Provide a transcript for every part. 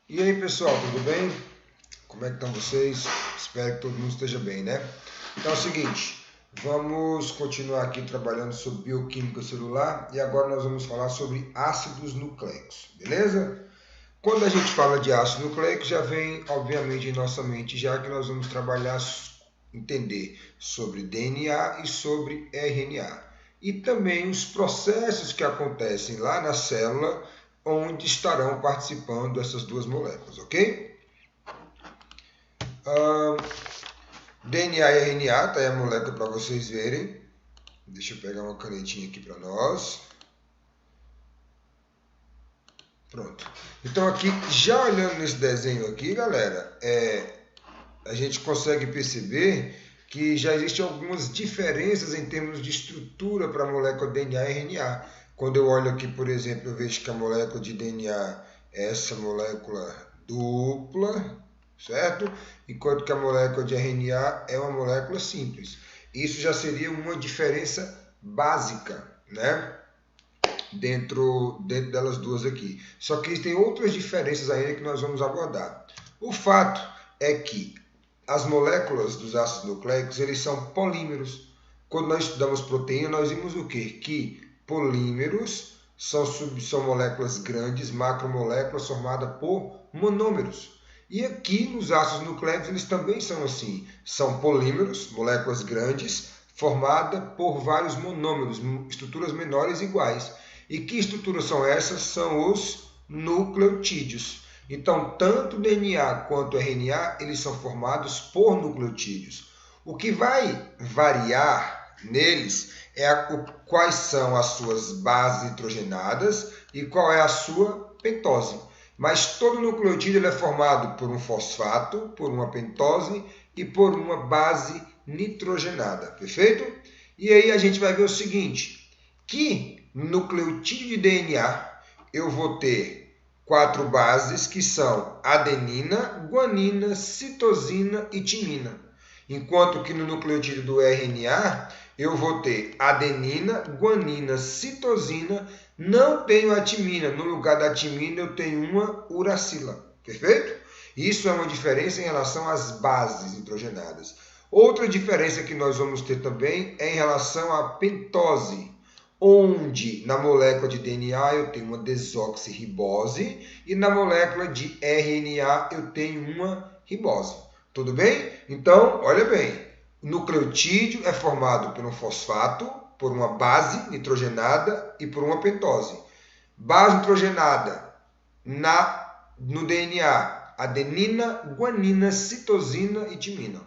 E aí pessoal, tudo bem? Como é que estão vocês? Espero que todo mundo esteja bem, né? Então é o seguinte, vamos continuar aqui trabalhando sobre bioquímica celular e agora nós vamos falar sobre ácidos nucleicos, beleza? Quando a gente fala de ácido nucleico, já vem obviamente em nossa mente, já que nós vamos trabalhar, entender sobre DNA e sobre RNA. E também os processos que acontecem lá na célula, onde estarão participando essas duas moléculas, ok? DNA e RNA, tá aí a molécula para vocês verem. Deixa eu pegar uma canetinha aqui para nós. Pronto. Então aqui, já olhando nesse desenho aqui, galera, a gente consegue perceber que já existem algumas diferenças em termos de estrutura para a molécula DNA e RNA. Quando eu olho aqui, por exemplo, eu vejo que a molécula de DNA é essa molécula dupla, certo? Enquanto que a molécula de RNA é uma molécula simples. Isso já seria uma diferença básica, né? Dentro delas duas aqui. Só que existem outras diferenças ainda que nós vamos abordar. O fato é que as moléculas dos ácidos nucleicos, eles são polímeros. Quando nós estudamos proteína, nós vimos o quê? Que polímeros são moléculas grandes, macromoléculas formadas por monômeros. E aqui nos ácidos nucleicos eles também são assim. São polímeros, moléculas grandes, formadas por vários monômeros, estruturas menores iguais. E que estruturas são essas? São os nucleotídeos. Então, tanto DNA quanto RNA, eles são formados por nucleotídeos. O que vai variar neles é quais são as suas bases nitrogenadas e qual é a sua pentose. Mas todo nucleotídeo ele é formado por um fosfato, por uma pentose e por uma base nitrogenada, perfeito? E aí a gente vai ver o seguinte, que no nucleotídeo de DNA eu vou ter 4 bases que são adenina, guanina, citosina e timina. Enquanto que no nucleotídeo do RNA eu vou ter adenina, guanina, citosina, não tenho a timina. No lugar da timina eu tenho uma uracila. Perfeito? Isso é uma diferença em relação às bases nitrogenadas. Outra diferença que nós vamos ter também é em relação à pentose, onde na molécula de DNA eu tenho uma desoxirribose e na molécula de RNA eu tenho uma ribose. Tudo bem? Então, olha bem, o nucleotídeo é formado por um fosfato, por uma base nitrogenada e por uma pentose. Base nitrogenada no DNA, adenina, guanina, citosina e timina.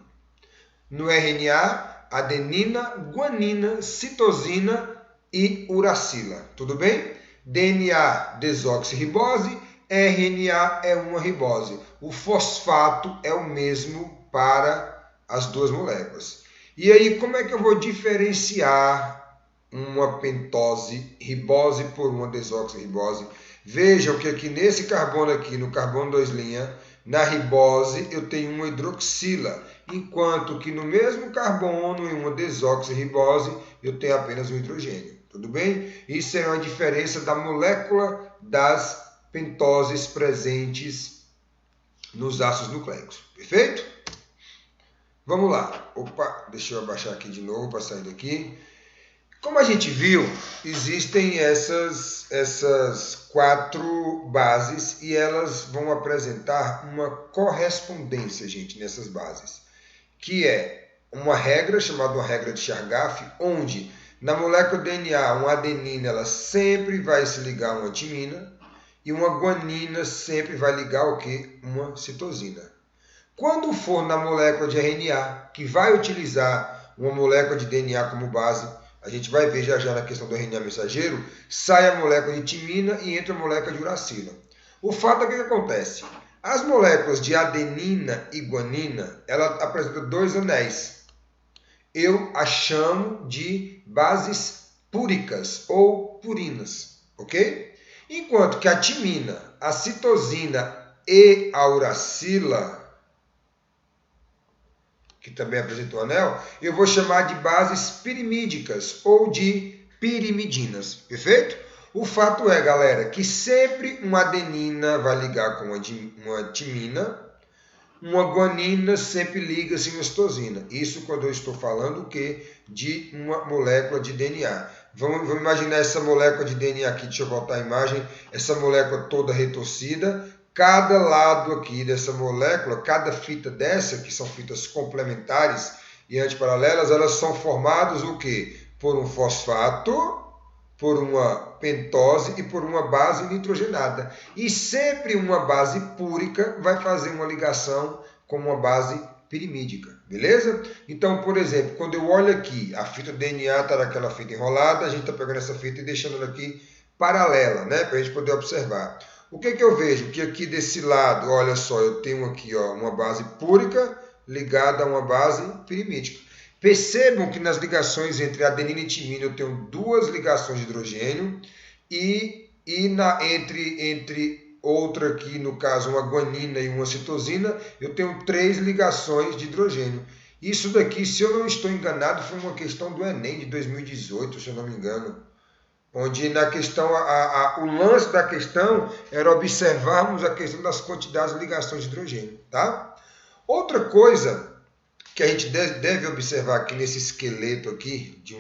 No RNA, adenina, guanina, citosina e uracila. Tudo bem? DNA, desoxirribose, RNA é uma ribose. O fosfato é o mesmo para as duas moléculas. E aí, como é que eu vou diferenciar uma pentose ribose por uma desoxirribose? Vejam que aqui nesse carbono aqui, no carbono 2', na ribose eu tenho uma hidroxila, enquanto que no mesmo carbono, em uma desoxirribose, eu tenho apenas um hidrogênio. Tudo bem? Isso é uma diferença da molécula das pentoses presentes nos ácidos nucleicos. Perfeito? Vamos lá. Opa, deixa eu abaixar aqui de novo para sair daqui. Como a gente viu, existem essas 4 bases e elas vão apresentar uma correspondência, gente, nessas bases, que é uma regra chamada uma regra de Chargaff, onde na molécula DNA, uma adenina ela sempre vai se ligar a uma timina e uma guanina sempre vai ligar o quê? Uma citosina. Quando for na molécula de RNA, que vai utilizar uma molécula de DNA como base, a gente vai ver já na questão do RNA mensageiro, sai a molécula de timina e entra a molécula de uracila. O fato é que acontece? As moléculas de adenina e guanina, ela apresenta 2 anéis. Eu a chamo de bases púricas ou purinas, ok? Enquanto que a timina, a citosina e a uracila, que também apresenta o anel, eu vou chamar de bases pirimídicas ou de pirimidinas, perfeito? O fato é, galera, que sempre uma adenina vai ligar com uma timina, uma guanina sempre liga-se em citosina. Isso quando eu estou falando o quê? De uma molécula de DNA. Vamos imaginar essa molécula de DNA aqui, deixa eu voltar a imagem, essa molécula toda retorcida. Cada lado aqui dessa molécula, cada fita dessa, que são fitas complementares e antiparalelas, elas são formadas o quê? Por um fosfato, por uma pentose e por uma base nitrogenada. E sempre uma base púrica vai fazer uma ligação com uma base pirimídica, beleza? Então, por exemplo, quando eu olho aqui, a fita DNA está naquela fita enrolada, a gente está pegando essa fita e deixando ela aqui paralela, né? Para a gente poder observar. O que eu vejo? Que aqui desse lado, olha só, eu tenho aqui ó, uma base púrica ligada a uma base pirimídica. Percebam que nas ligações entre adenina e timina eu tenho duas ligações de hidrogênio e entre outra aqui, no caso uma guanina e uma citosina, eu tenho 3 ligações de hidrogênio. Isso daqui, se eu não estou enganado, foi uma questão do Enem de 2018, se eu não me engano. Onde na questão, o lance da questão era observarmos a questão das quantidades de ligações de hidrogênio. Tá? Outra coisa que a gente deve observar aqui nesse esqueleto aqui de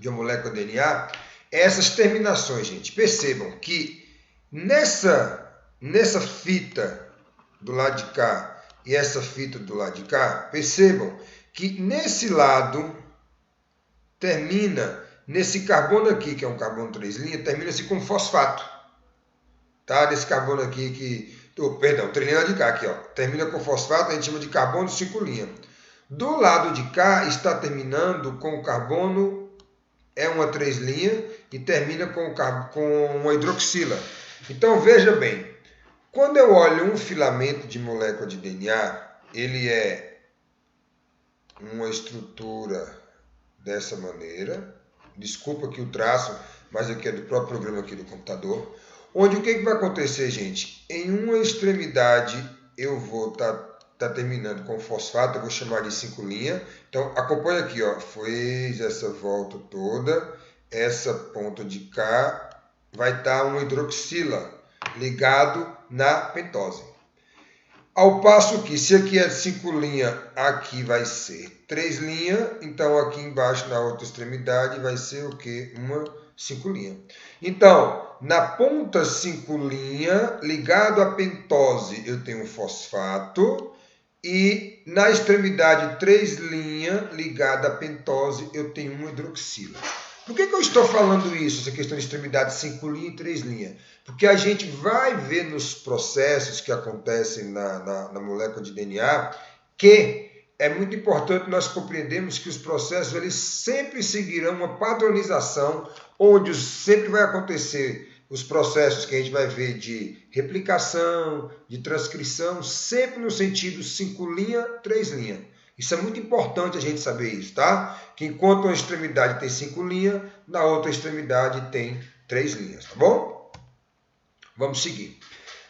uma molécula DNA é essas terminações, gente. Percebam que nessa fita do lado de cá e essa fita do lado de cá, percebam que nesse lado termina, nesse carbono aqui, que é um carbono 3' termina-se com fosfato. Tá? Desse carbono aqui que... Perdão, 3' lá de cá, aqui, ó. Termina com fosfato, a gente chama de carbono 5'. Do lado de cá está terminando com o carbono, é uma 3' e termina com uma hidroxila. Então veja bem, quando eu olho um filamento de molécula de DNA, ele é uma estrutura dessa maneira. Desculpa aqui o traço, mas aqui é do próprio programa aqui do computador. Onde o que vai acontecer, gente? Em uma extremidade eu vou estar terminando com fosfato, eu vou chamar de 5'. Então acompanha aqui, ó. Fez essa volta toda, essa ponta de cá vai estar uma hidroxila ligado na pentose. Ao passo que, se aqui é 5', aqui vai ser 3', então aqui embaixo na outra extremidade vai ser o quê? Uma 5'. Então, na ponta 5', ligado à pentose, eu tenho um fosfato. E na extremidade 3', ligada à pentose, eu tenho uma hidroxila. Por que eu estou falando isso, essa questão de extremidade 5' e 3'? Porque a gente vai ver nos processos que acontecem na molécula de DNA que é muito importante nós compreendermos que os processos eles sempre seguirão uma padronização, onde sempre vai acontecer os processos que a gente vai ver de replicação, de transcrição, sempre no sentido 5', 3'. Isso é muito importante a gente saber isso, tá? Que enquanto uma extremidade tem 5', na outra extremidade tem 3', tá bom? Vamos seguir.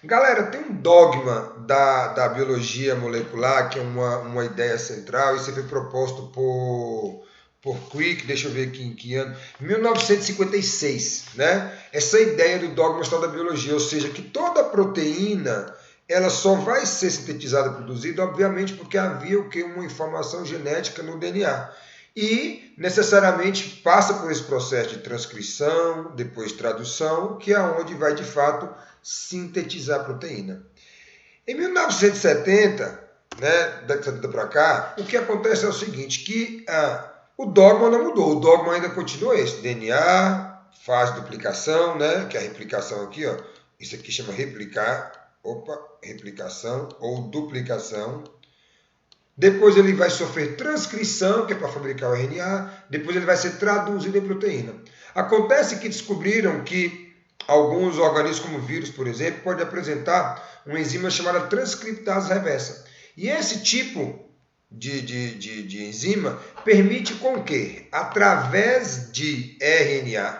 Galera, tem um dogma da biologia molecular, que é uma ideia central, isso foi proposto por Crick, deixa eu ver aqui em que ano, 1956, né? Essa ideia do dogma da biologia, ou seja, que toda proteína ela só vai ser sintetizada e produzida, obviamente, porque havia o que? Uma informação genética no DNA. E necessariamente passa por esse processo de transcrição, depois tradução, que é onde vai de fato sintetizar a proteína. Em 1970, né, da 70 para cá, o que acontece é o seguinte, que o dogma não mudou, o dogma ainda continua esse, DNA, faz duplicação, né, que é a replicação aqui, ó, isso aqui chama replicação ou duplicação. Depois ele vai sofrer transcrição, que é para fabricar o RNA, depois ele vai ser traduzido em proteína. Acontece que descobriram que alguns organismos, como vírus, por exemplo, podem apresentar uma enzima chamada transcriptase reversa. E esse tipo de enzima permite com que, através de RNA,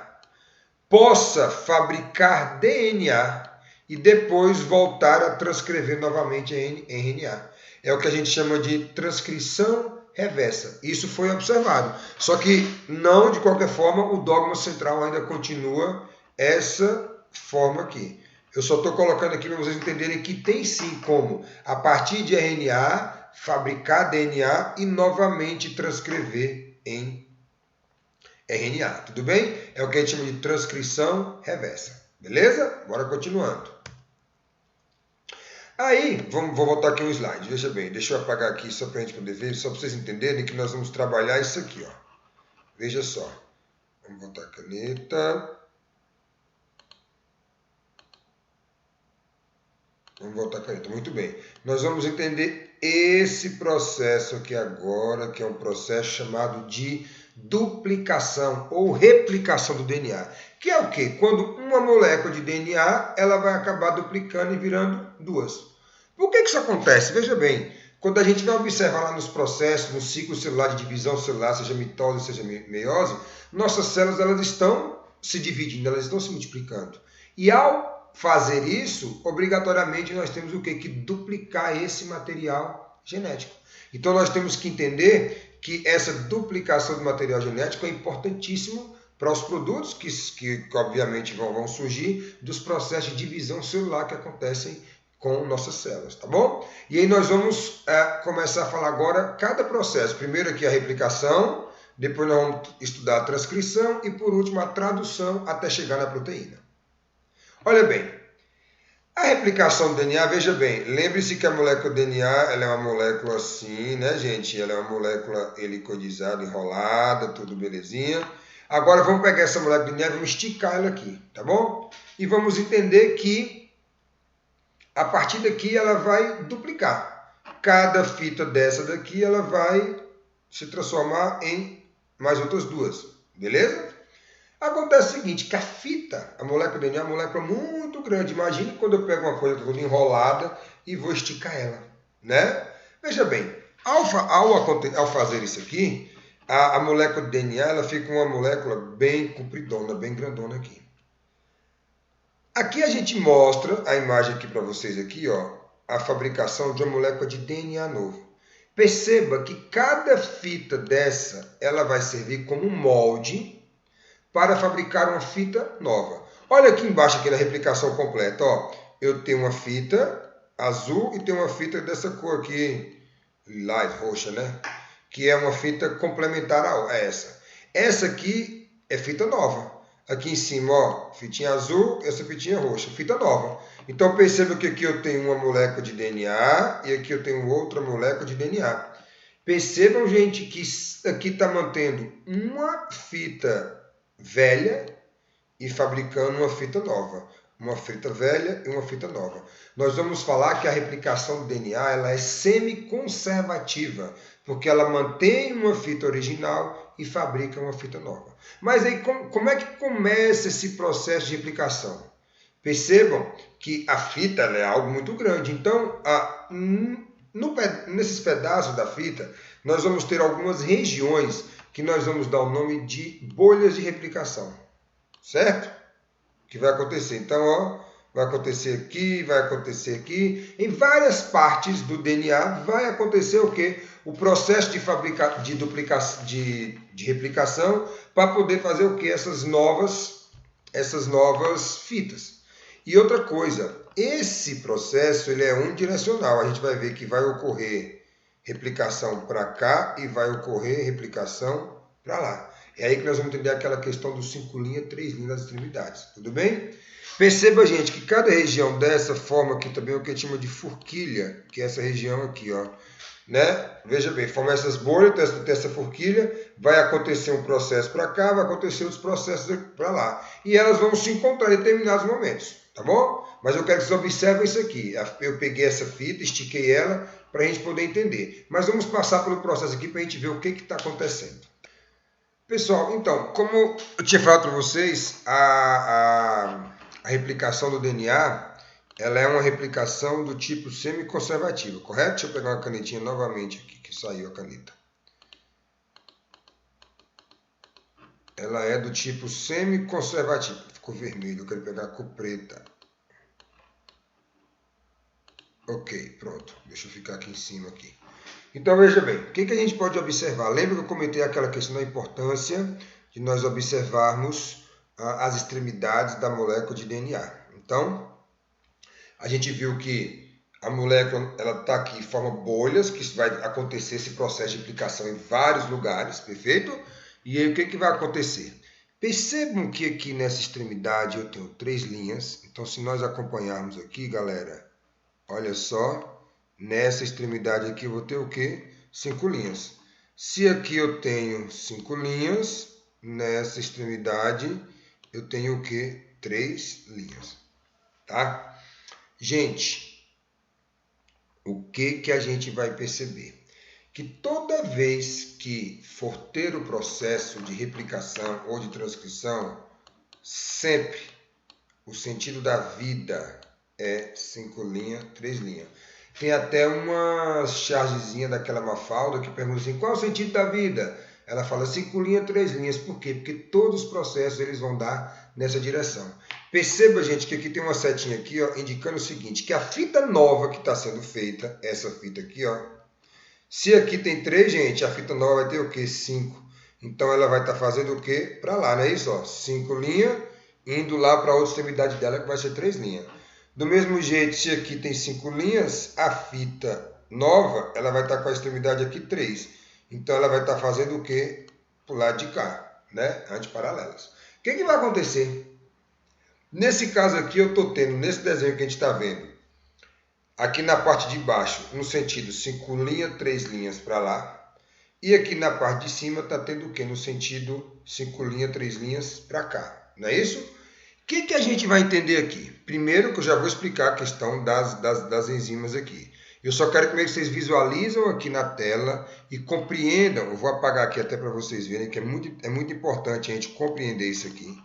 possa fabricar DNA e depois voltar a transcrever novamente em RNA. É o que a gente chama de transcrição reversa. Isso foi observado. Só que não, de qualquer forma, o dogma central ainda continua essa forma aqui. Eu só estou colocando aqui para vocês entenderem que tem sim como, a partir de RNA, fabricar DNA e novamente transcrever em RNA. Tudo bem? É o que a gente chama de transcrição reversa. Beleza? Bora continuando. Aí, vou voltar aqui um slide. Veja bem, deixa eu apagar aqui só para a gente poder ver, só para vocês entenderem que nós vamos trabalhar isso aqui, ó. Veja só. Vamos botar a caneta. Vamos voltar a caneta. Muito bem. Nós vamos entender esse processo aqui agora, que é um processo chamado de duplicação ou replicação do DNA. Que é o quê? Quando uma molécula de DNA ela vai acabar duplicando e virando duas. Por que isso acontece? Veja bem, quando a gente vai observar lá nos processos, no ciclo celular de divisão celular, seja mitose, seja meiose, nossas células elas estão se dividindo, elas estão se multiplicando. E ao fazer isso, obrigatoriamente nós temos o quê? Que duplicar esse material genético. Então nós temos que entender que essa duplicação do material genético é importantíssimo para os produtos que obviamente vão surgir dos processos de divisão celular que acontecem com nossas células, tá bom? E aí nós vamos começar a falar agora cada processo. Primeiro aqui a replicação, depois nós vamos estudar a transcrição e por último a tradução até chegar na proteína. Olha bem, a replicação do DNA, veja bem, lembre-se que a molécula DNA ela é uma molécula assim, né, gente? Ela é uma molécula helicodizada, enrolada, tudo belezinha. Agora vamos pegar essa molécula de DNA e vamos esticar ela aqui, tá bom? E vamos entender que a partir daqui ela vai duplicar. Cada fita dessa daqui ela vai se transformar em mais outras duas, beleza? Acontece o seguinte, que a fita, a molécula DNA é uma molécula muito grande. Imagine quando eu pego uma coisa toda enrolada e vou esticar ela, né? Veja bem, ao fazer isso aqui, a molécula de DNA ela fica uma molécula bem compridona, bem grandona aqui. Aqui a gente mostra a imagem aqui para vocês aqui, ó, a fabricação de uma molécula de DNA novo. Perceba que cada fita dessa, ela vai servir como um molde para fabricar uma fita nova. Olha aqui embaixo aqui na replicação completa, ó. Eu tenho uma fita azul e tenho uma fita dessa cor aqui, lilás, roxa, né? Que é uma fita complementar a essa. Essa aqui é fita nova. Aqui em cima, ó, fitinha azul, essa fitinha roxa, fita nova. Então perceba que aqui eu tenho uma molécula de DNA e aqui eu tenho outra molécula de DNA. Percebam, gente, que aqui está mantendo uma fita velha e fabricando uma fita nova. Uma fita velha e uma fita nova. Nós vamos falar que a replicação do DNA ela é semi-conservativa, porque ela mantém uma fita original e fabrica uma fita nova. Mas aí como é que começa esse processo de replicação? Percebam que a fita ela é algo muito grande. Então, nesses pedaços da fita, nós vamos ter algumas regiões que nós vamos dar o nome de bolhas de replicação. Certo? Que vai acontecer. Então, ó, vai acontecer aqui. Em várias partes do DNA vai acontecer o quê? O processo de replicação para poder fazer o quê? Essas novas fitas. E outra coisa, esse processo ele é unidirecional. A gente vai ver que vai ocorrer replicação para cá e vai ocorrer replicação para lá. É aí que nós vamos entender aquela questão dos 5 linhas, 3 linhas nas extremidades. Tudo bem? Perceba, gente, que cada região dessa forma aqui também é o que a gente chama de forquilha, que é essa região aqui, ó. Né? Veja bem, forma essas bolhas, dessa forquilha, vai acontecer um processo para cá, vai acontecer outros processos para lá. E elas vão se encontrar em determinados momentos, tá bom? Mas eu quero que vocês observem isso aqui. Eu peguei essa fita, estiquei ela para a gente poder entender. Mas vamos passar pelo processo aqui para a gente ver o que está acontecendo. Pessoal, então, como eu tinha falado para vocês, a replicação do DNA, ela é uma replicação do tipo semi-conservativa, correto? Deixa eu pegar uma canetinha novamente aqui, que saiu a caneta. Ela é do tipo semi-conservativo. Ficou vermelho, eu quero pegar a cor preta. Ok, pronto. Deixa eu ficar aqui em cima aqui. Então, veja bem, o que a gente pode observar? Lembra que eu comentei aquela questão da importância de nós observarmos as extremidades da molécula de DNA. Então, a gente viu que a molécula está aqui, forma bolhas, que vai acontecer esse processo de aplicação em vários lugares, perfeito? E aí o que vai acontecer? Percebam que aqui nessa extremidade eu tenho 3 linhas. Então, se nós acompanharmos aqui, galera, olha só, nessa extremidade aqui eu vou ter o quê? 5 linhas. Se aqui eu tenho 5 linhas, nessa extremidade eu tenho o quê? 3 linhas, tá? Gente, o que a gente vai perceber? Que toda vez que for ter o processo de replicação ou de transcrição, sempre o sentido da vida é 5 linhas, 3 linhas. Tem até uma chargezinha daquela Mafalda que pergunta assim, qual é o sentido da vida? Ela fala 5 linhas, 3 linhas. Por quê? Porque todos os processos eles vão dar nessa direção. Perceba, gente, que aqui tem uma setinha aqui, ó, indicando o seguinte, que a fita nova que está sendo feita, essa fita aqui, ó, se aqui tem 3, gente, a fita nova vai ter o quê? 5. Então ela vai estar fazendo o quê? Para lá, não é isso? 5 linhas, indo lá para a outra extremidade dela, que vai ser 3 linhas. Do mesmo jeito, se aqui tem 5 linhas, a fita nova, ela vai estar com a extremidade aqui 3. Então ela vai estar fazendo o quê? Para o lado de cá, né? Antiparalelas. O que vai acontecer? Nesse caso aqui, eu estou tendo, nesse desenho que a gente está vendo, aqui na parte de baixo, no sentido 5 linhas, 3 linhas para lá. E aqui na parte de cima está tendo o quê? No sentido 5 linhas, 3 linhas para cá. Não é isso? O que a gente vai entender aqui? Primeiro que eu já vou explicar a questão das enzimas aqui. Eu só quero que vocês visualizam aqui na tela e compreendam. Eu vou apagar aqui até para vocês verem que é muito importante a gente compreender isso aqui.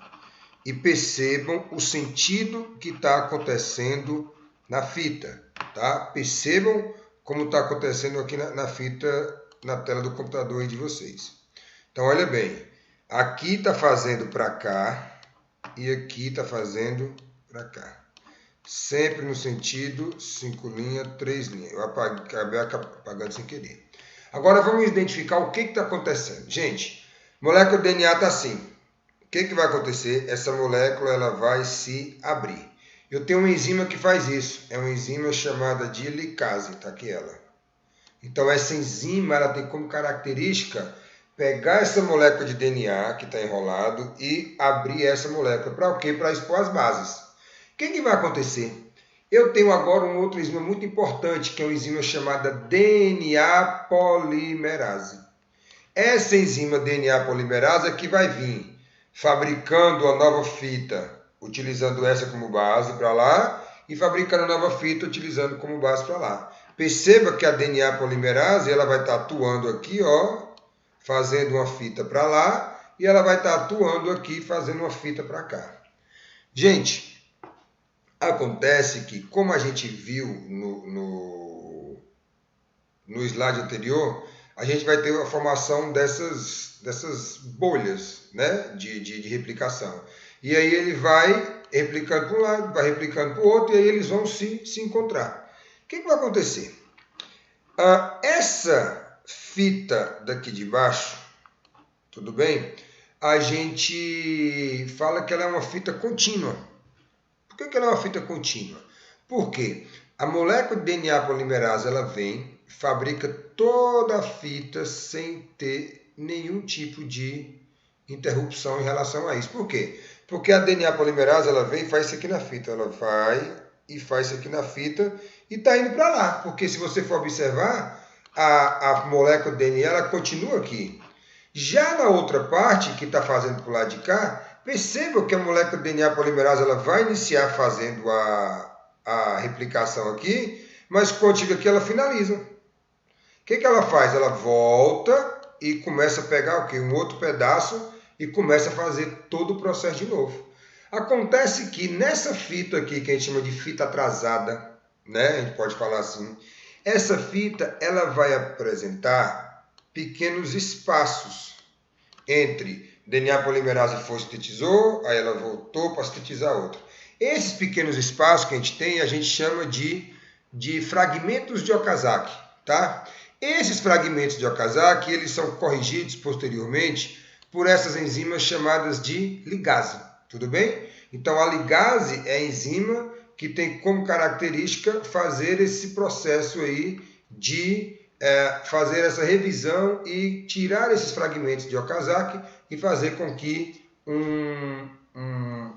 E percebam o sentido que está acontecendo na fita. Tá? Percebam como está acontecendo aqui na fita, na tela do computador aí de vocês. Então, olha bem. Aqui está fazendo para cá e aqui está fazendo para cá. Sempre no sentido 5 linhas, 3 linhas. Eu acabei apagando sem querer. Agora vamos identificar o que está acontecendo. Gente, molécula de DNA está assim. O que vai acontecer? Essa molécula ela vai se abrir. Eu tenho uma enzima que faz isso. É uma enzima chamada de helicase. Está aqui ela. Então essa enzima ela tem como característica pegar essa molécula de DNA que está enrolado e abrir essa molécula. Para o quê? Para expor as bases. O que vai acontecer? Eu tenho agora uma outra enzima muito importante, que é uma enzima chamada DNA polimerase. Essa enzima DNA polimerase é que vai vir fabricando a nova fita, utilizando essa como base para lá, e fabricando a nova fita, utilizando como base para lá. Perceba que a DNA polimerase ela vai estar atuando aqui, ó, fazendo uma fita para lá, e ela vai estar atuando aqui, fazendo uma fita para cá. Gente, acontece que, como a gente viu no slide anterior, a gente vai ter a formação dessas bolhas, né, de replicação. E aí ele vai replicando para um lado, vai replicando para o outro, e aí eles vão se encontrar. O que vai acontecer? Essa fita daqui de baixo, tudo bem? A gente fala que ela é uma fita contínua. Por que ela é uma fita contínua? Porque a molécula de DNA polimerase ela vem, fabrica toda a fita sem ter nenhum tipo de interrupção em relação a isso. Por quê? Porque a DNA polimerase ela vem e faz isso aqui na fita. Ela vai e faz isso aqui na fita e está indo para lá. Porque se você for observar, a molécula de DNA ela continua aqui. Já na outra parte, que está fazendo para o lado de cá, perceba que a molécula de DNA polimerase ela vai iniciar fazendo a replicação aqui, mas quando chega aqui ela finaliza. O que ela faz? Ela volta e começa a pegar o quê? Um outro pedaço e começa a fazer todo o processo de novo. Acontece que nessa fita aqui, que a gente chama de fita atrasada, né? A gente pode falar assim, essa fita ela vai apresentar pequenos espaços entre DNA polimerase foi sintetizou, aí ela voltou para sintetizar outra. Esses pequenos espaços que a gente tem, a gente chama de fragmentos de Okazaki, tá? Esses fragmentos de Okazaki, eles são corrigidos posteriormente por essas enzimas chamadas de ligase, tudo bem? Então a ligase é a enzima que tem como característica fazer esse processo aí de fazer essa revisão e tirar esses fragmentos de Okazaki e fazer com que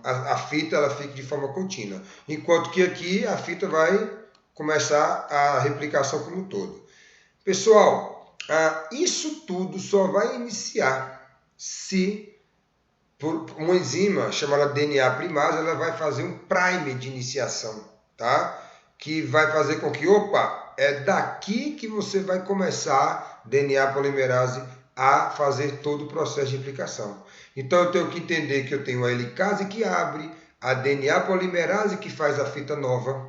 a fita ela fique de forma contínua. Enquanto que aqui a fita vai começar a replicação como um todo. Pessoal, isso tudo só vai iniciar se por uma enzima chamada DNA primase, ela vai fazer um primer de iniciação, tá? Que vai fazer com que, é daqui que você vai começar DNA polimerase a fazer todo o processo de replicação. Então eu tenho que entender que eu tenho a helicase que abre, a DNA polimerase que faz a fita nova,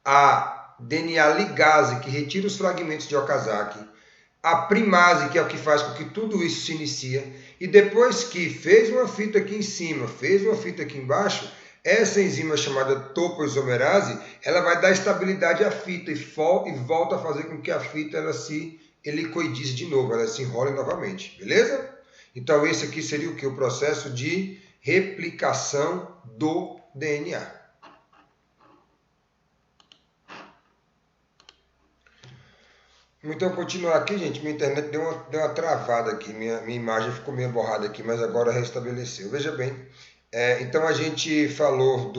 a DNA ligase que retira os fragmentos de Okazaki, a primase que é o que faz com que tudo isso se inicia, e depois que fez uma fita aqui em cima, fez uma fita aqui embaixo, essa enzima chamada topoisomerase, ela vai dar estabilidade à fita e volta a fazer com que a fita ela se helicoidize de novo, ela se enrole novamente, beleza? Então esse aqui seria o que? O processo de replicação do DNA. Então, continuar aqui, gente, minha internet deu uma travada aqui, minha imagem ficou meio borrada aqui, mas agora restabeleceu. Veja bem, então a gente falou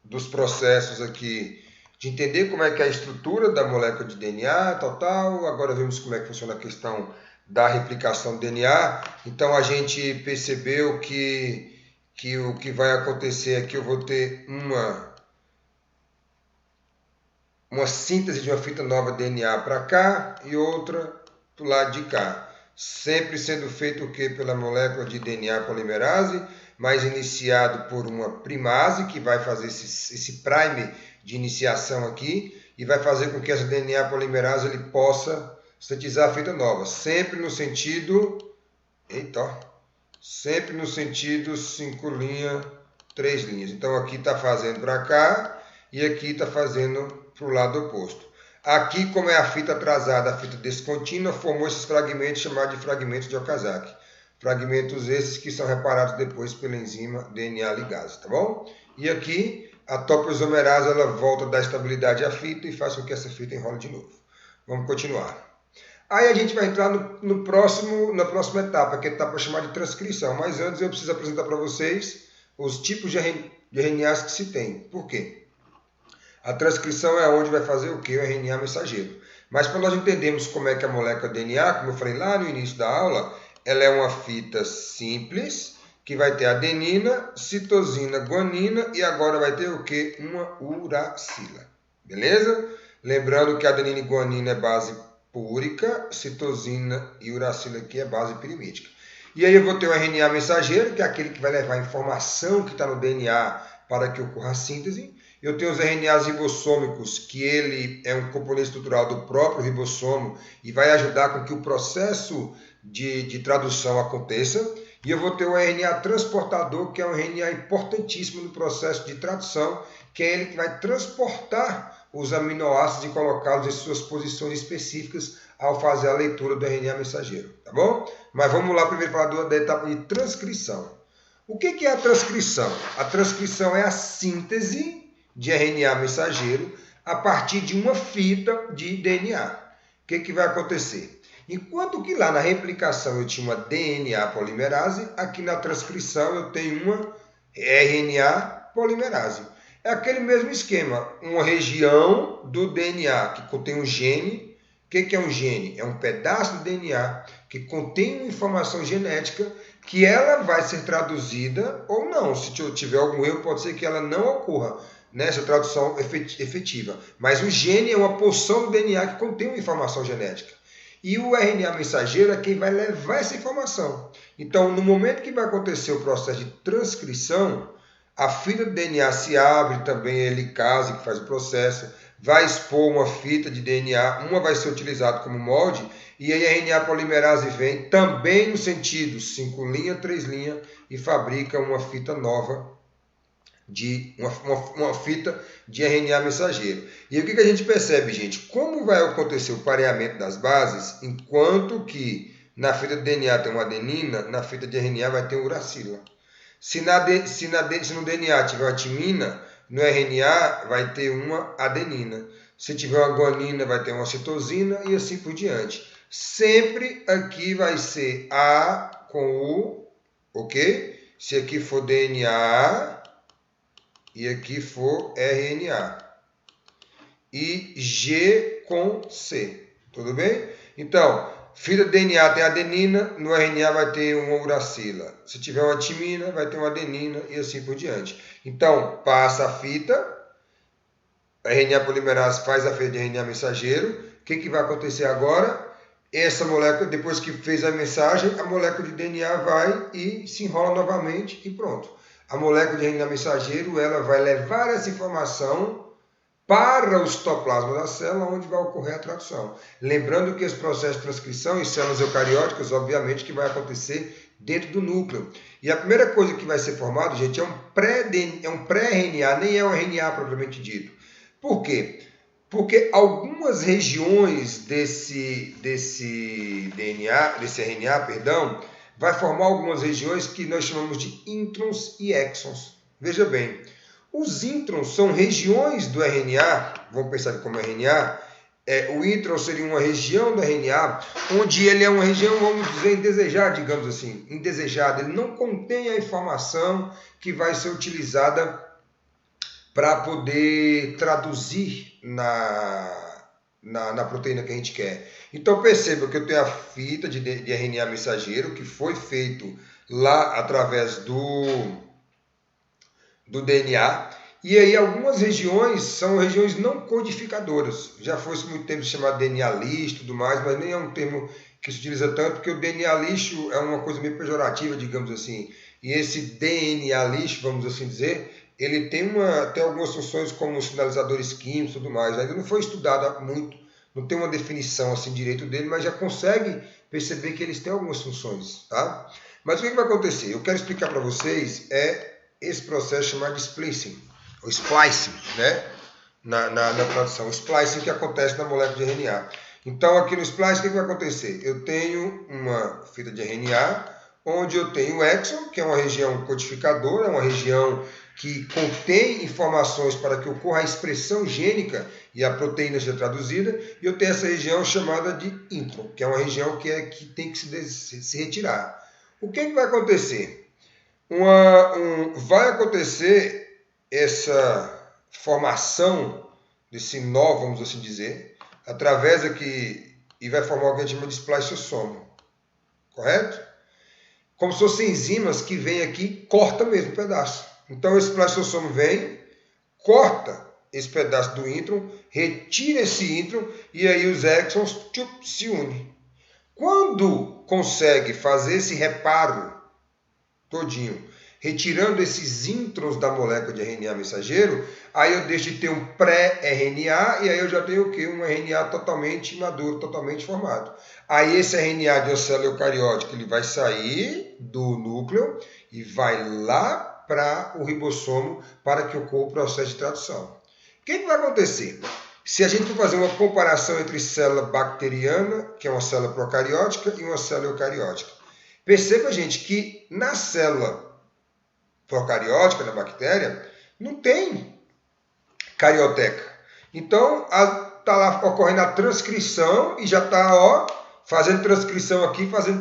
dos processos aqui, de entender como é que é a estrutura da molécula de DNA, tal, agora vimos como é que funciona a questão da replicação do DNA, então a gente percebeu que o que vai acontecer aqui, eu vou ter uma síntese de uma fita nova DNA para cá e outra do lado de cá. Sempre sendo feito o que? Pela molécula de DNA polimerase, mas iniciado por uma primase, que vai fazer esse primer de iniciação aqui, e vai fazer com que essa DNA polimerase ele possa sintetizar a fita nova. Sempre no sentido... sempre no sentido 5 linhas, 3 linhas. Então aqui está fazendo para cá e aqui está fazendo para o lado oposto. Aqui, como é a fita atrasada, a fita descontínua, formou esses fragmentos chamados de fragmentos de Okazaki. Fragmentos esses que são reparados depois pela enzima DNA ligase, tá bom? E aqui, a topoisomerase, ela volta a dar estabilidade à fita e faz com que essa fita enrole de novo. Vamos continuar. Aí a gente vai entrar na próxima etapa, que é a etapa chamada de transcrição. Mas antes eu preciso apresentar para vocês os tipos de RNAs que se tem. Por quê? A transcrição é onde vai fazer o que? O RNA mensageiro. Mas para nós entendermos como é que a molécula DNA, como eu falei lá no início da aula, ela é uma fita simples, que vai ter adenina, citosina, guanina e agora vai ter o que? Uma uracila. Beleza? Lembrando que a adenina e guanina é base púrica, citosina e uracila aqui é base pirimídica. E aí eu vou ter o RNA mensageiro, que é aquele que vai levar a informação que está no DNA para que ocorra a síntese. Eu tenho os RNAs ribossômicos, que ele é um componente estrutural do próprio ribossomo e vai ajudar com que o processo de tradução aconteça. E eu vou ter o RNA transportador, que é um RNA importantíssimo no processo de tradução, que é ele que vai transportar os aminoácidos e colocá-los em suas posições específicas ao fazer a leitura do RNA mensageiro, tá bom? Mas vamos lá primeiro falar da etapa de transcrição. O que é a transcrição? A transcrição é a síntese de RNA mensageiro a partir de uma fita de DNA. O que vai acontecer? Enquanto que lá na replicação eu tinha uma DNA polimerase, aqui na transcrição eu tenho uma RNA polimerase. É aquele mesmo esquema, uma região do DNA que contém um gene. O que é um gene? É um pedaço do DNA que contém uma informação genética que ela vai ser traduzida ou não. Se tiver algum erro, pode ser que ela não ocorra nessa tradução efetiva. Mas o gene é uma porção do DNA que contém uma informação genética. E o RNA mensageiro é quem vai levar essa informação. Então, no momento que vai acontecer o processo de transcrição, a fita do DNA se abre, também a helicase que faz o processo, vai expor uma fita de DNA, uma vai ser utilizada como molde, e aí a RNA polimerase vem também no sentido 5 linha, 3 linha, e fabrica uma fita nova de uma fita de RNA mensageiro. E o que a gente percebe, gente? Como vai acontecer o pareamento das bases, enquanto que na fita de DNA tem uma adenina, na fita de RNA vai ter um uracila. Se no DNA tiver uma timina, no RNA vai ter uma adenina. Se tiver uma guanina, vai ter uma citosina e assim por diante. Sempre aqui vai ser A com U, ok? Se aqui for DNA e aqui for RNA. E G com C, tudo bem? Então, fita de DNA tem adenina, no RNA vai ter uma uracila. Se tiver uma timina, vai ter uma adenina e assim por diante. Então, passa a fita, a RNA polimerase faz a fita de RNA mensageiro. O que vai acontecer agora? Essa molécula, depois que fez a mensagem, a molécula de DNA vai e se enrola novamente e pronto. A molécula de RNA mensageiro, ela vai levar essa informação para o citoplasma da célula, onde vai ocorrer a tradução. Lembrando que esse processo de transcrição em células eucarióticas, obviamente, que vai acontecer dentro do núcleo. E a primeira coisa que vai ser formado, gente, é um pré-RNA, nem é um RNA propriamente dito. Por quê? Porque algumas regiões desse RNA, vai formar algumas regiões que nós chamamos de introns e exons. Veja bem, os introns são regiões do RNA, vamos pensar como RNA, o intron seria uma região do RNA, onde ele é uma região, vamos dizer, indesejada, digamos assim, indesejada. Ele não contém a informação que vai ser utilizada para poder traduzir na proteína que a gente quer. Então perceba que eu tenho a fita de RNA mensageiro, que foi feito lá através do DNA, e aí algumas regiões são regiões não codificadoras. Já foi muito tempo chamado DNA lixo e tudo mais, mas nem é um termo que se utiliza tanto, porque o DNA lixo é uma coisa meio pejorativa, digamos assim. E esse DNA lixo, vamos assim dizer, ele tem algumas funções como sinalizadores químicos e tudo mais. Ainda não foi estudado muito, não tem uma definição assim direito dele, mas já consegue perceber que eles têm algumas funções, tá? Mas o que vai acontecer? Eu quero explicar para vocês esse processo chamado de splicing, ou splicing, né? Na tradução, o splicing que acontece na molécula de RNA. Então, aqui no splicing, o que vai acontecer? Eu tenho uma fita de RNA, onde eu tenho o exon, que é uma região codificadora, uma região que contém informações para que ocorra a expressão gênica e a proteína seja traduzida, e eu tenho essa região chamada de intron, que é uma região que tem que se retirar. O que vai acontecer? Vai acontecer essa formação desse nó, vamos assim dizer, através aqui, e vai formar o que a gente chama de spliceossomo, correto? Como se fossem enzimas que vêm aqui e cortam mesmo o pedaço. Então esse spliceossomo vem, corta esse pedaço do intron, retira esse intron e aí os exons se unem. Quando consegue fazer esse reparo todinho, retirando esses introns da molécula de RNA mensageiro, aí eu deixo de ter um pré-RNA e aí eu já tenho o quê? Um RNA totalmente maduro, totalmente formado. Aí esse RNA de uma célula eucariótica ele vai sair do núcleo e vai lá para o ribossomo para que ocorra o processo de tradução. O que vai acontecer? Se a gente for fazer uma comparação entre célula bacteriana, que é uma célula procariótica, e uma célula eucariótica, perceba, gente, que na célula procariótica, na bactéria, não tem carioteca. Então, está lá ocorrendo a transcrição e já está fazendo transcrição aqui, fazendo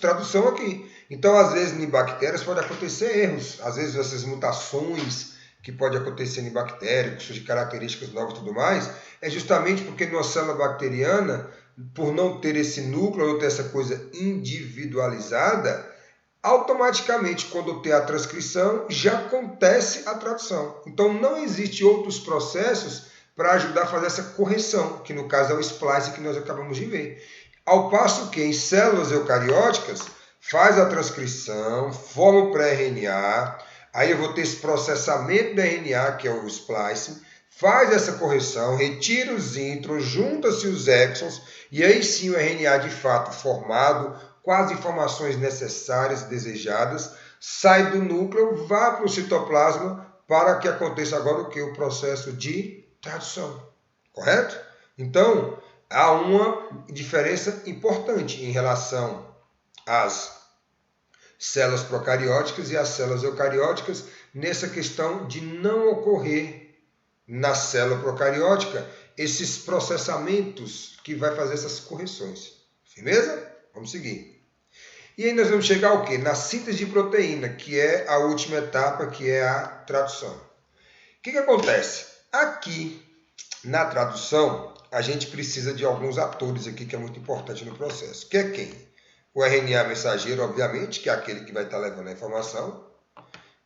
tradução aqui. Então, às vezes, em bactérias pode acontecer erros. Às vezes, essas mutações que pode acontecer em bactérias, de características novas e tudo mais, é justamente porque numa célula bacteriana, por não ter esse núcleo, não ter essa coisa individualizada, automaticamente, quando eu tenho a transcrição, já acontece a tradução. Então, não existe outros processos para ajudar a fazer essa correção, que no caso é o splice que nós acabamos de ver. Ao passo que em células eucarióticas, faz a transcrição, forma o pré-RNA, aí eu vou ter esse processamento do RNA, que é o splicing, faz essa correção, retira os introns, junta-se os exons, e aí sim o RNA de fato formado, com as informações necessárias, desejadas, sai do núcleo, vai para o citoplasma, para que aconteça agora o que? O processo de tradução. Correto? Então, há uma diferença importante em relação às células procarióticas e às células eucarióticas nessa questão de não ocorrer na célula procariótica esses processamentos que vai fazer essas correções. Firmeza? Vamos seguir. E aí nós vamos chegar ao quê? Na síntese de proteína, que é a última etapa, que é a tradução. O que acontece? Aqui, na tradução, a gente precisa de alguns atores aqui que é muito importante no processo. Que é quem? O RNA mensageiro, obviamente, que é aquele que vai estar levando a informação.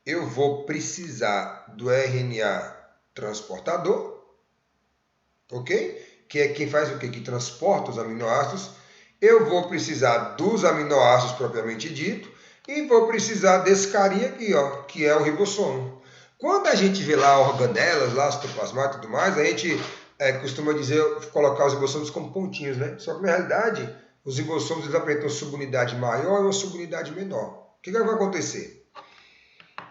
Eu vou precisar do RNA transportador, ok? Que é quem faz o quê? Que transporta os aminoácidos. Eu vou precisar dos aminoácidos propriamente dito e vou precisar desse carinha aqui, ó, que é o ribossomo. Quando a gente vê lá organelas, lá citoplasmático e tudo mais, a gente costuma dizer, colocar os ribossomos como pontinhos, né? Só que na realidade, os ribossomos eles apresentam uma subunidade maior e uma subunidade menor. O que vai acontecer?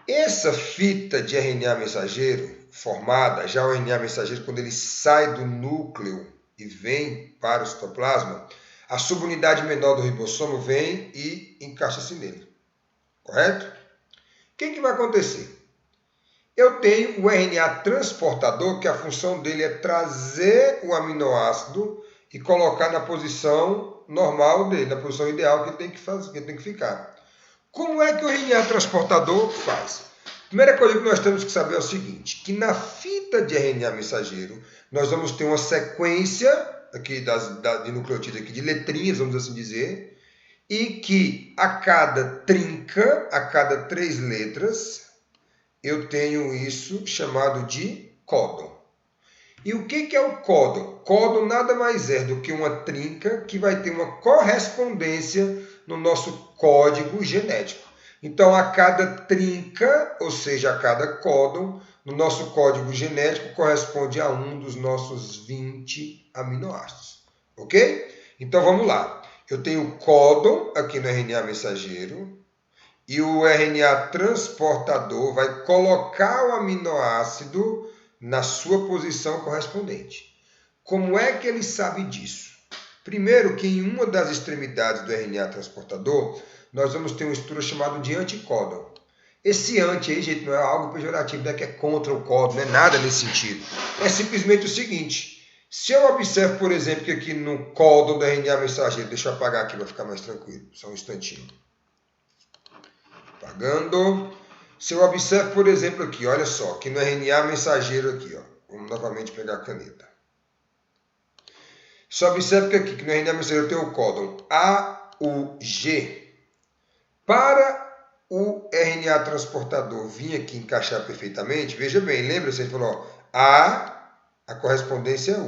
Essa fita de RNA mensageiro formada, já o RNA mensageiro, quando ele sai do núcleo e vem para o citoplasma, a subunidade menor do ribossomo vem e encaixa-se nele. Correto? O que vai acontecer? Eu tenho o RNA transportador, que a função dele é trazer o aminoácido e colocar na posição normal dele, na posição ideal que ele tem que fazer, que ele tem que ficar. Como é que o RNA transportador faz? Primeira coisa que nós temos que saber é o seguinte, que na fita de RNA mensageiro, nós vamos ter uma sequência aqui de nucleotídeos, aqui de letrinhas, vamos assim dizer, e que a cada trinca, a cada 3 letras, eu tenho isso chamado de códon. E o que é o códon? Códon nada mais é do que uma trinca que vai ter uma correspondência no nosso código genético. Então, a cada trinca, ou seja, a cada códon, no nosso código genético corresponde a um dos nossos 20 aminoácidos. Ok? Então, vamos lá. Eu tenho o códon aqui no RNA mensageiro e o RNA transportador vai colocar o aminoácido na sua posição correspondente. Como é que ele sabe disso? Primeiro, que em uma das extremidades do RNA transportador, nós vamos ter uma estrutura chamada de anticódon. Esse anti aí, gente, não é algo pejorativo, não é que é contra o códon, não é nada nesse sentido. É simplesmente o seguinte, se eu observo, por exemplo, que aqui no códon do RNA mensageiro, deixa eu apagar aqui para ficar mais tranquilo, só um instantinho. Apagando. Se eu observo, por exemplo, aqui, olha só, aqui no RNA mensageiro aqui, ó, vamos novamente pegar a caneta. Se eu observo que aqui, que no RNA mensageiro tem o códon AUG, para o RNA transportador vir aqui encaixar perfeitamente, veja bem, lembra-se, a gente falou, ó, a correspondência é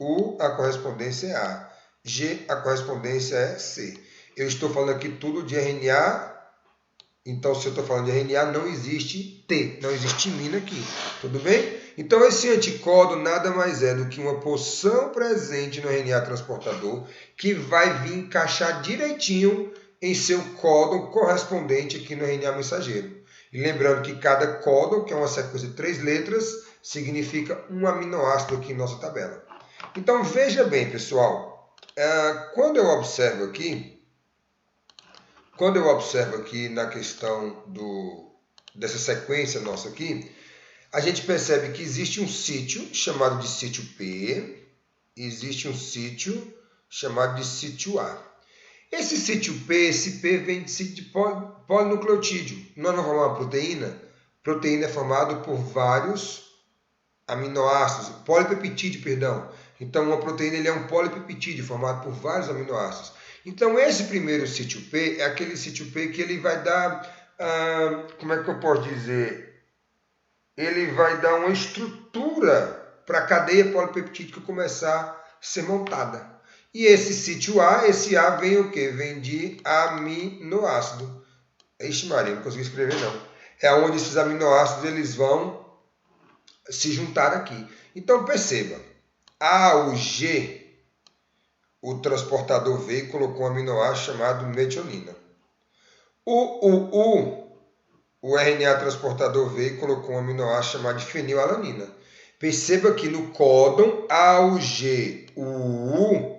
U, a correspondência é A, G, a correspondência é C. Eu estou falando aqui tudo de RNA, então se eu estou falando de RNA, não existe T, não existe timina aqui, tudo bem? Então esse anticódon nada mais é do que uma porção presente no RNA transportador que vai vir encaixar direitinho em seu códon correspondente aqui no RNA mensageiro. E lembrando que cada códon, que é uma sequência de 3 letras, significa um aminoácido aqui em nossa tabela. Então veja bem, pessoal, quando eu observo aqui na questão dessa sequência nossa aqui, a gente percebe que existe um sítio chamado de sítio P, e existe um sítio chamado de sítio A. Esse sítio P, esse P vem de sítio de polinucleotídeo. Nós não formamos uma proteína? Proteína é formada por vários aminoácidos, polipeptídeo, perdão. Então, uma proteína ele é um polipeptídeo formado por vários aminoácidos. Então, esse primeiro sítio P é aquele sítio P que ele vai dar, como é que eu posso dizer? Ele vai dar uma estrutura para a cadeia polipeptídica começar a ser montada. E esse sítio A, esse A vem o quê? Vem de aminoácido. Ixi Maria, não consegui escrever não. É onde esses aminoácidos eles vão se juntar aqui. Então perceba, A, o G, o transportador veio e colocou um aminoácido chamado metionina. O o RNA transportador veio e colocou um aminoácido chamado de fenilalanina. Perceba que no códon A, U, G, o U,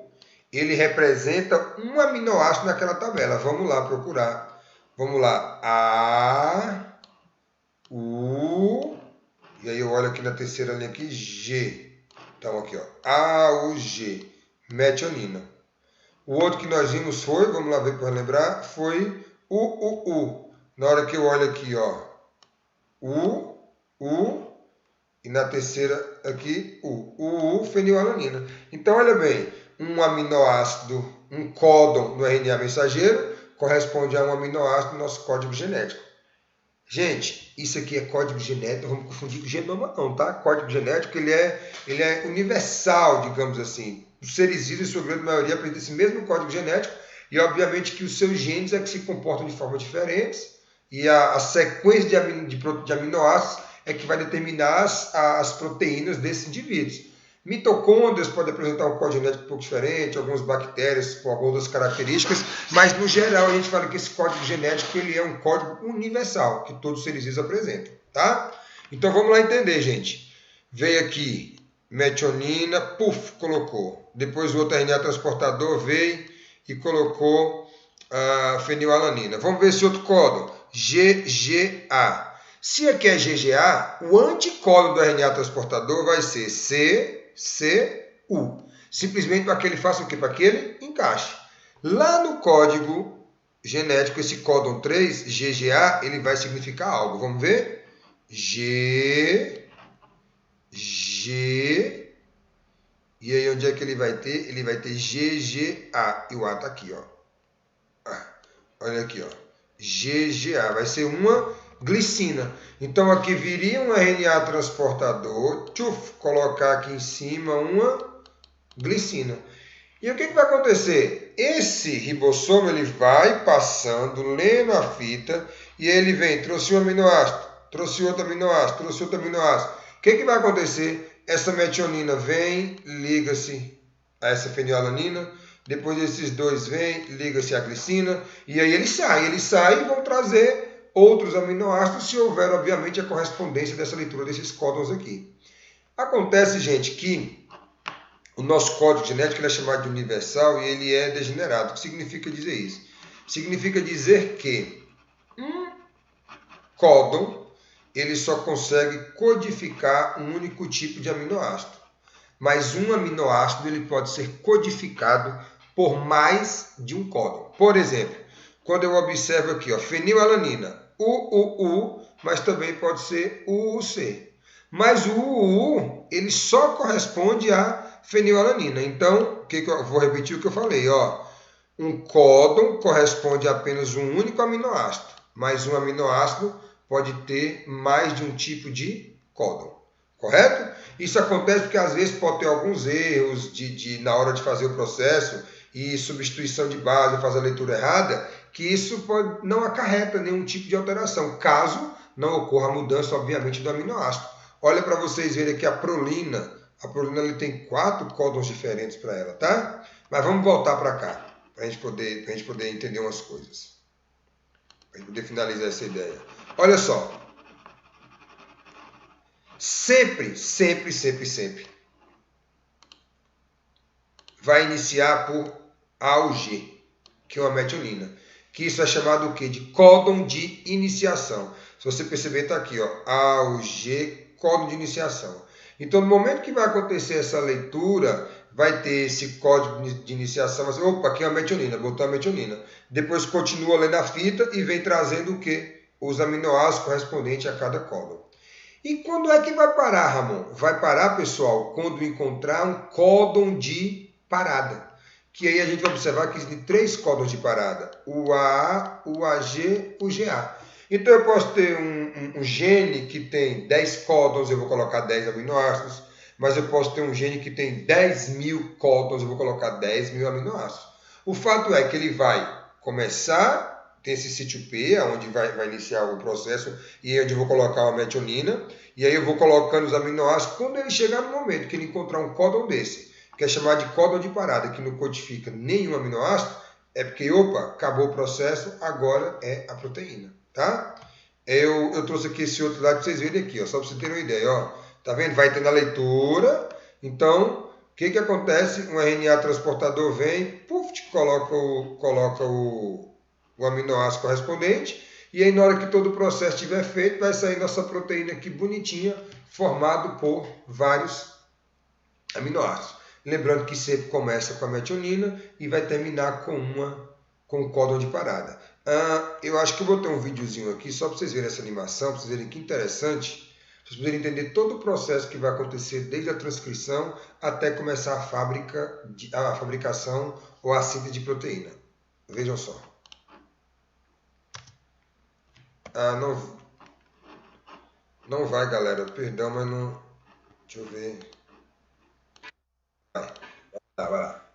ele representa um aminoácido naquela tabela. Vamos lá procurar. Vamos lá. A, U, e aí eu olho aqui na terceira linha aqui, G. Então aqui, ó, A, U, G, metionina. O outro que nós vimos foi, vamos lá ver para lembrar, foi U. Na hora que eu olho aqui, ó, U, e na terceira aqui, U, fenilalanina. Então, olha bem, um aminoácido, um códon no RNA mensageiro corresponde a um aminoácido no nosso código genético. Gente, isso aqui é código genético, não vamos confundir com genoma não, tá? Código genético, ele é universal, digamos assim. Os seres vivos, em sua grande maioria, apresentam esse mesmo código genético e, obviamente, que os seus genes é que se comportam de formas diferentes e a sequência de aminoácidos é que vai determinar as proteínas desses indivíduos. Mitocôndrias podem apresentar um código genético um pouco diferente, algumas bactérias com algumas características, mas no geral a gente fala que esse código genético ele é um código universal, que todos os seres vivos apresentam, tá? Então vamos lá entender, gente. Veio aqui metionina, colocou. Depois o outro RNA transportador veio e colocou a fenilalanina. Vamos ver esse outro códon, GGA. Se aqui é GGA, o anticódon do RNA transportador vai ser CU. Simplesmente para que ele faça o quê? Para que ele encaixe. Lá no código genético, esse códon 3, GGA, ele vai significar algo. Vamos ver? G. E aí onde é que ele vai ter? Ele vai ter GGA. E o A está aqui, ó. Olha aqui, ó. GGA. Vai ser uma glicina. Então aqui viria um RNA transportador, colocar aqui em cima uma glicina. E o que vai acontecer? Esse ribossomo ele vai passando, lendo a fita, e ele vem, trouxe um aminoácido, trouxe outro aminoácido, trouxe outro aminoácido. O que vai acontecer? Essa metionina vem, liga-se a essa fenilalanina, depois desses dois vem, liga-se à glicina, e aí ele sai e vão trazer outros aminoácidos, se houver, obviamente, a correspondência dessa leitura desses códons aqui. Acontece, gente, que o nosso código genético ele é chamado de universal e ele é degenerado. O que significa dizer isso? Significa dizer que um códon ele só consegue codificar um único tipo de aminoácido. Mas um aminoácido ele pode ser codificado por mais de um códon. Por exemplo, quando eu observo aqui, ó, fenilalanina, UUU, mas também pode ser UUC. Mas o UUU, ele só corresponde a fenilalanina. Então, eu vou repetir o que eu falei, ó. Um códon corresponde a apenas um único aminoácido, mas um aminoácido pode ter mais de um tipo de códon. Correto? Isso acontece porque às vezes pode ter alguns erros na hora de fazer o processo e substituição de base, fazer a leitura errada, que isso não acarreta nenhum tipo de alteração, caso não ocorra a mudança, obviamente, do aminoácido. Olha para vocês verem aqui a prolina. A prolina ele tem 4 códons diferentes para ela, tá? Mas vamos voltar para cá, para a gente poder entender umas coisas. Para a gente poder finalizar essa ideia. Olha só. Sempre vai iniciar por A ou G, que é uma metionina. Que isso é chamado o quê? De códon de iniciação. Se você perceber, está aqui, ó, A ou G, códon de iniciação. Então, no momento que vai acontecer essa leitura, vai ter esse código de iniciação. Mas, opa, aqui é uma metionina, botou a metionina. Depois continua lendo a fita e vem trazendo o quê? Os aminoácidos correspondentes a cada códon. E quando é que vai parar, Ramon? Vai parar, pessoal, quando encontrar um códon de parada. Que aí a gente vai observar que existem 3 códons de parada. O AA, o AG, o GA. Então eu posso ter um gene que tem 10 códons, eu vou colocar 10 aminoácidos. Mas eu posso ter um gene que tem 10.000 códons, eu vou colocar 10.000 aminoácidos. O fato é que ele vai começar... Tem esse sítio P, onde vai iniciar o processo, e é onde eu vou colocar uma metionina, e aí eu vou colocando os aminoácidos. Quando ele chegar no momento que ele encontrar um códon desse, que é chamado de códon de parada, que não codifica nenhum aminoácido, é porque, opa, acabou o processo, agora é a proteína, tá? Eu trouxe aqui esse outro lado para vocês verem aqui, ó, só para vocês terem uma ideia. Ó. Tá vendo? Vai tendo a leitura. Então, o que acontece? Um RNA transportador vem, puf, coloca o aminoácido correspondente. E aí, na hora que todo o processo estiver feito, vai sair nossa proteína aqui bonitinha, formado por vários aminoácidos. Lembrando que sempre começa com a metionina e vai terminar com o códon de parada. Eu acho que eu vou ter um videozinho aqui só para vocês verem essa animação, para vocês verem que interessante, para vocês poderem entender todo o processo que vai acontecer desde a transcrição até começar a fabricação ou a síntese de proteína. Vejam só. Não vai, galera. Perdão, mas não... Deixa eu ver. Vai lá.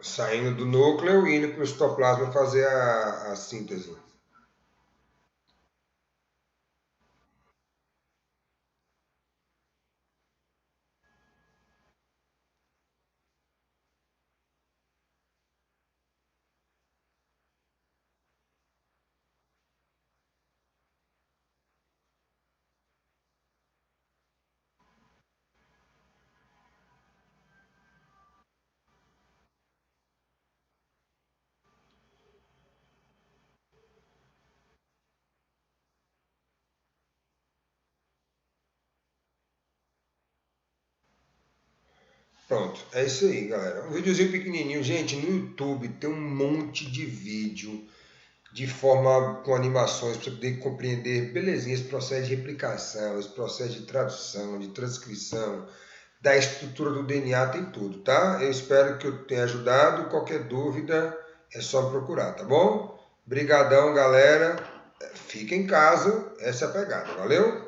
Saindo do núcleo e indo para o citoplasma fazer a síntese. Pronto, é isso aí, galera. Um videozinho pequenininho. Gente, no YouTube tem um monte de vídeo de forma com animações para você poder compreender belezinha esse processo de replicação, esse processo de tradução, de transcrição, da estrutura do DNA, tem tudo, tá? Eu espero que eu tenha ajudado. Qualquer dúvida é só me procurar, tá bom? Brigadão, galera. Fica em casa, essa é a pegada. Valeu?